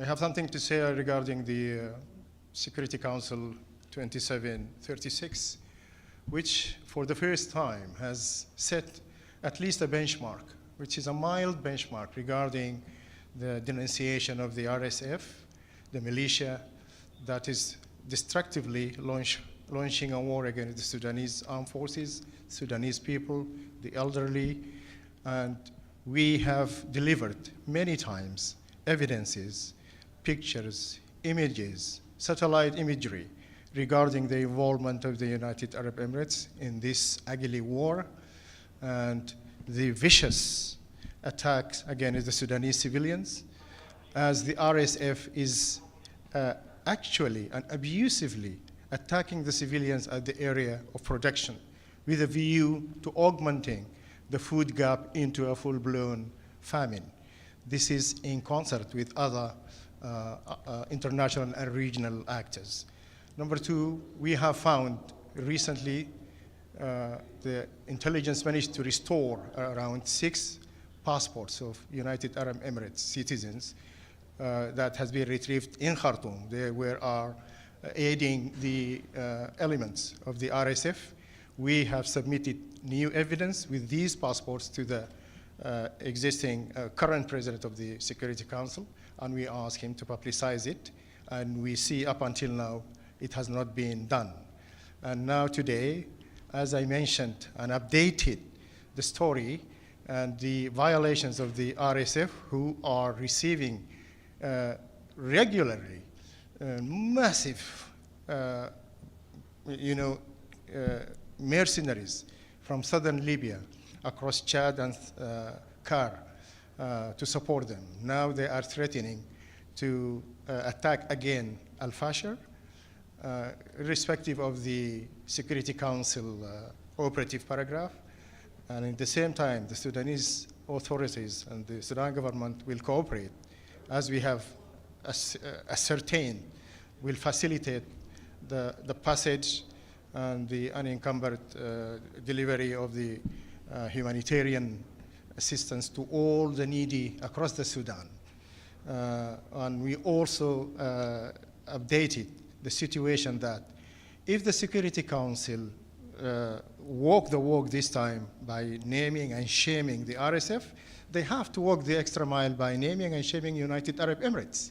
I have something to say regarding the Security Council 2736, which for the first time has set at least a benchmark, which is a mild benchmark regarding the denunciation of the RSF, the militia that is destructively launching a war against the Sudanese armed forces, Sudanese people, the elderly, and we have delivered many times evidences, pictures, images, satellite imagery regarding the involvement of the United Arab Emirates in this ugly war and the vicious attacks against the Sudanese civilians, as the RSF is actually and abusively attacking the civilians at the area of production with a view to augmenting the food gap into a full-blown famine. This is in concert with other international and regional actors. Number two, we have found recently the intelligence managed to restore around 6 passports of United Arab Emirates citizens that has been retrieved in Khartoum. They were aiding the elements of the RSF. We have submitted new evidence with these passports to the existing current president of the Security Council, and we ask him to publicize it. And we see up until now, it has not been done. And now today, as I mentioned and updated the story and the violations of the RSF, who are receiving regularly massive, mercenaries from southern Libya across Chad and Car to support them. Now they are threatening to attack again Fasher, irrespective of the Security Council operative paragraph. And at the same time, the Sudanese authorities and the Sudan government will cooperate, as we have ascertained, will facilitate the passage and the unencumbered delivery of the humanitarian assistance to all the needy across the Sudan. And we also updated the situation that if the Security Council walk the walk this time by naming and shaming the RSF, they have to walk the extra mile by naming and shaming United Arab Emirates,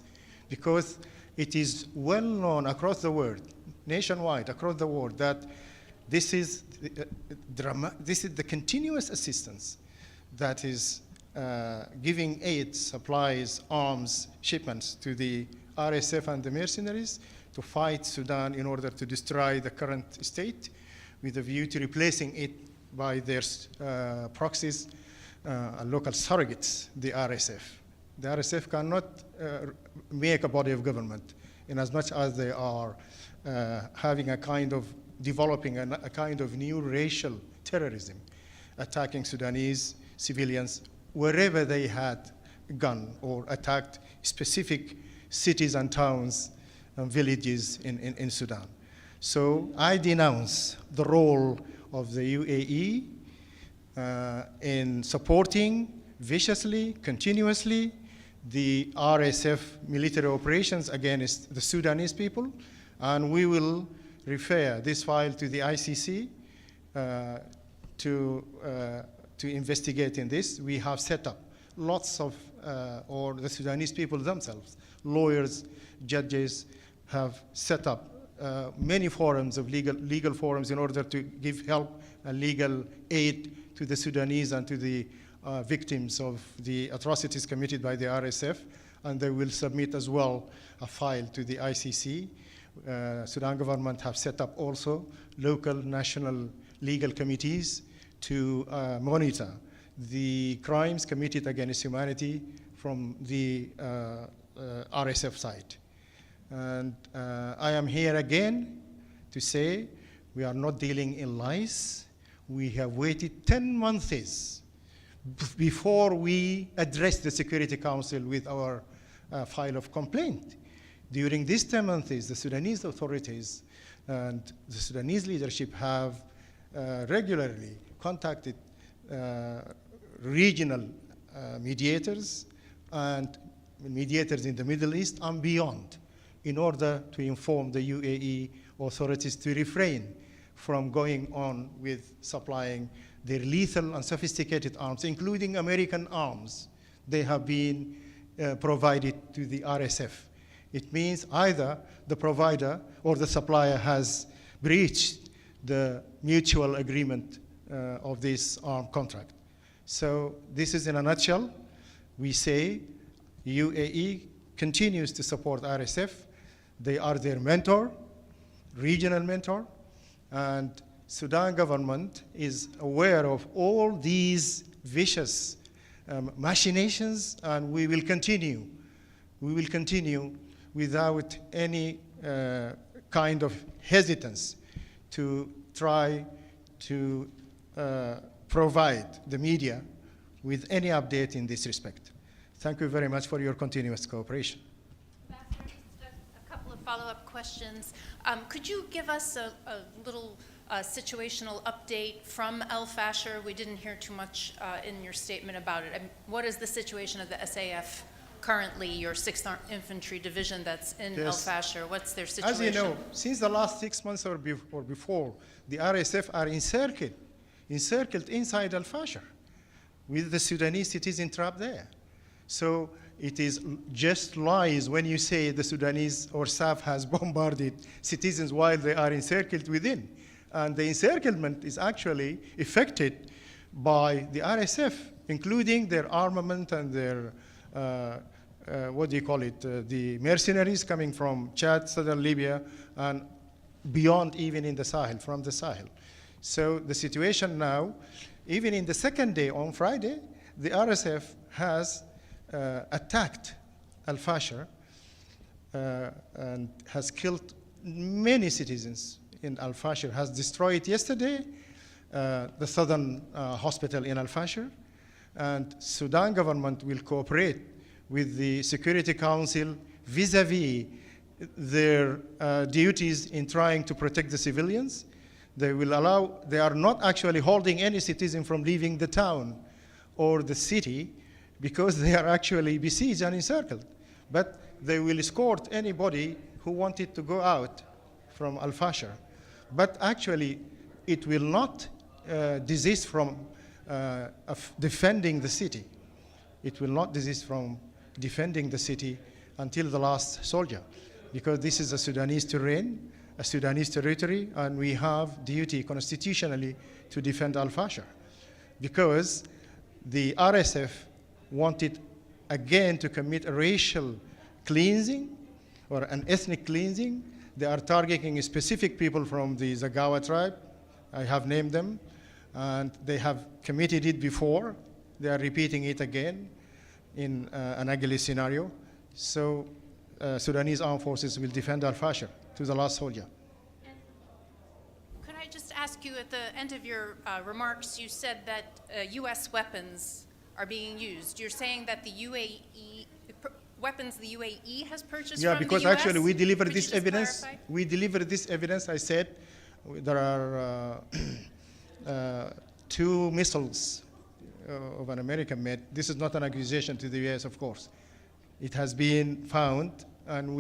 because it is well known across the world, nationwide, across the world, that this is the continuous assistance that is giving aid, supplies, arms, shipments to the RSF and the mercenaries to fight Sudan in order to destroy the current state, with a view to replacing it by their proxies, local surrogates, the RSF. The RSF cannot make a body of government in as much as they are having a kind of, developing a kind of new racial terrorism, attacking Sudanese civilians wherever they had gone or attacked specific cities and towns and villages in Sudan. So I denounce the role of the UAE in supporting viciously, continuously, the RSF military operations against the Sudanese people, and we will refer this file to the ICC to investigate in this. We have set up lots of, or the Sudanese people themselves, lawyers, judges, have set up many forums of legal forums in order to give help and legal aid to the Sudanese and to the victims of the atrocities committed by the RSF, and they will submit as well a file to the ICC. Sudan government have set up also local national legal committees to monitor the crimes committed against humanity from the RSF side. And I am here again to say we are not dealing in lies. We have waited 10 months before we address the Security Council with our file of complaint. During these 10 months, the Sudanese authorities and the Sudanese leadership have regularly contacted regional mediators and mediators in the Middle East and beyond, in order to inform the UAE authorities to refrain from going on with supplying their lethal and sophisticated arms, including American arms. They have been provided to the RSF. It means either the provider or the supplier has breached the mutual agreement of this arm contract. So this is in a nutshell. We say UAE continues to support RSF. They are their mentor, regional mentor, and Sudan government is aware of all these vicious machinations, and we will continue. We will continue without any kind of hesitance to try to provide the media with any update in this respect. Thank you very much for your continuous cooperation. Fasher, just a couple of follow-up questions. Could you give us a little situational update from El Fasher? We didn't hear too much in your statement about it. What is the situation of the SAF currently, your 6th Infantry Division that's in El Fasher? What's their situation? As you know, since the last 6 months or before, the RSF are encircled inside El Fasher with the Sudanese citizen trapped there. So it is just lies when you say the Sudanese or SAF has bombarded citizens while they are encircled within. And the encirclement is actually affected by the RSF, including their armament and their, the mercenaries coming from Chad, southern Libya, and beyond, even in the Sahel, from the Sahel. So the situation now, even in the second day on Friday, the RSF has attacked Al Fasher and has killed many citizens in Al Fasher, has destroyed yesterday the southern hospital in Al Fasher, and Sudan government will cooperate with the Security Council vis-a-vis their duties in trying to protect the civilians. They will allow, they are not actually holding any citizen from leaving the town or the city because they are actually besieged and encircled. But they will escort anybody who wanted to go out from Al Fasher. But actually, it will not desist from defending the city. It will not desist from defending the city until the last soldier, because this is a Sudanese terrain, a Sudanese territory, and we have duty constitutionally to defend Al Fasher, because the RSF wanted again to commit a racial cleansing or an ethnic cleansing. They are targeting specific people from the Zagawa tribe. I have named them, and they have committed it before. They are repeating it again in an ugly scenario. So Sudanese armed forces will defend Al Fasher to the last soldier. Could I just ask you, at the end of your remarks, you said that U.S. weapons are being used. You're saying that the UAE, weapons the UAE has purchased from the US? Yeah, because actually we delivered Could this evidence. clarify? We delivered this evidence. I said there are 2 missiles of an American made. This is not an accusation to the US, of course. It has been found, and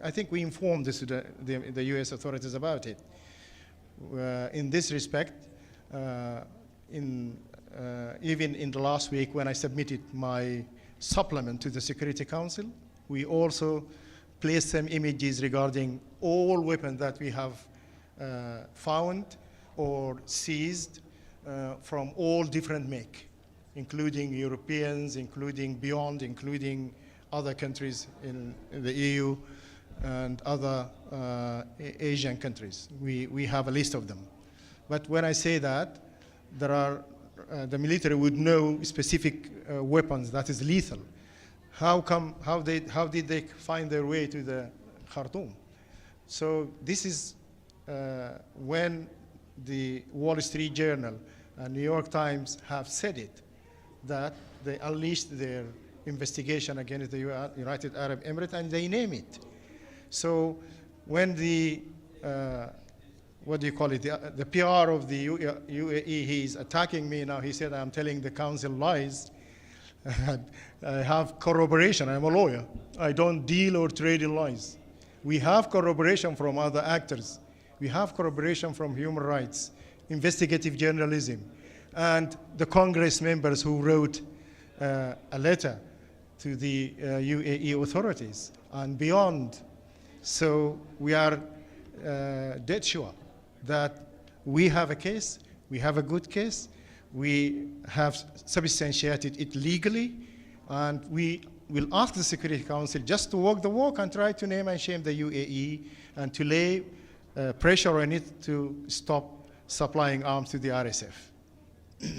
I think we informed the US authorities about it. In this respect, even in the last week when I submitted my supplement to the Security Council, we also placed some images regarding all weapons that we have found or seized from all different make, including Europeans, including beyond, including other countries in the EU and other Asian countries. We have a list of them. But when I say that, there are the military would know specific weapons that is lethal. How did they find their way to the Khartoum? So this is when the Wall Street Journal and New York Times have said it, that they unleashed their investigation against the United Arab Emirates, and they name it. So when the the PR of the UAE, he's attacking me now. He said I'm telling the council lies. I have corroboration. I'm a lawyer. I don't deal or trade in lies. We have corroboration from other actors. We have corroboration from human rights, investigative journalism, and the Congress members who wrote a letter to the UAE authorities and beyond. So we are dead sure that we have a case, we have a good case, we have substantiated it legally, and we will ask the Security Council just to walk the walk and try to name and shame the UAE and to lay pressure on it to stop supplying arms to the RSF.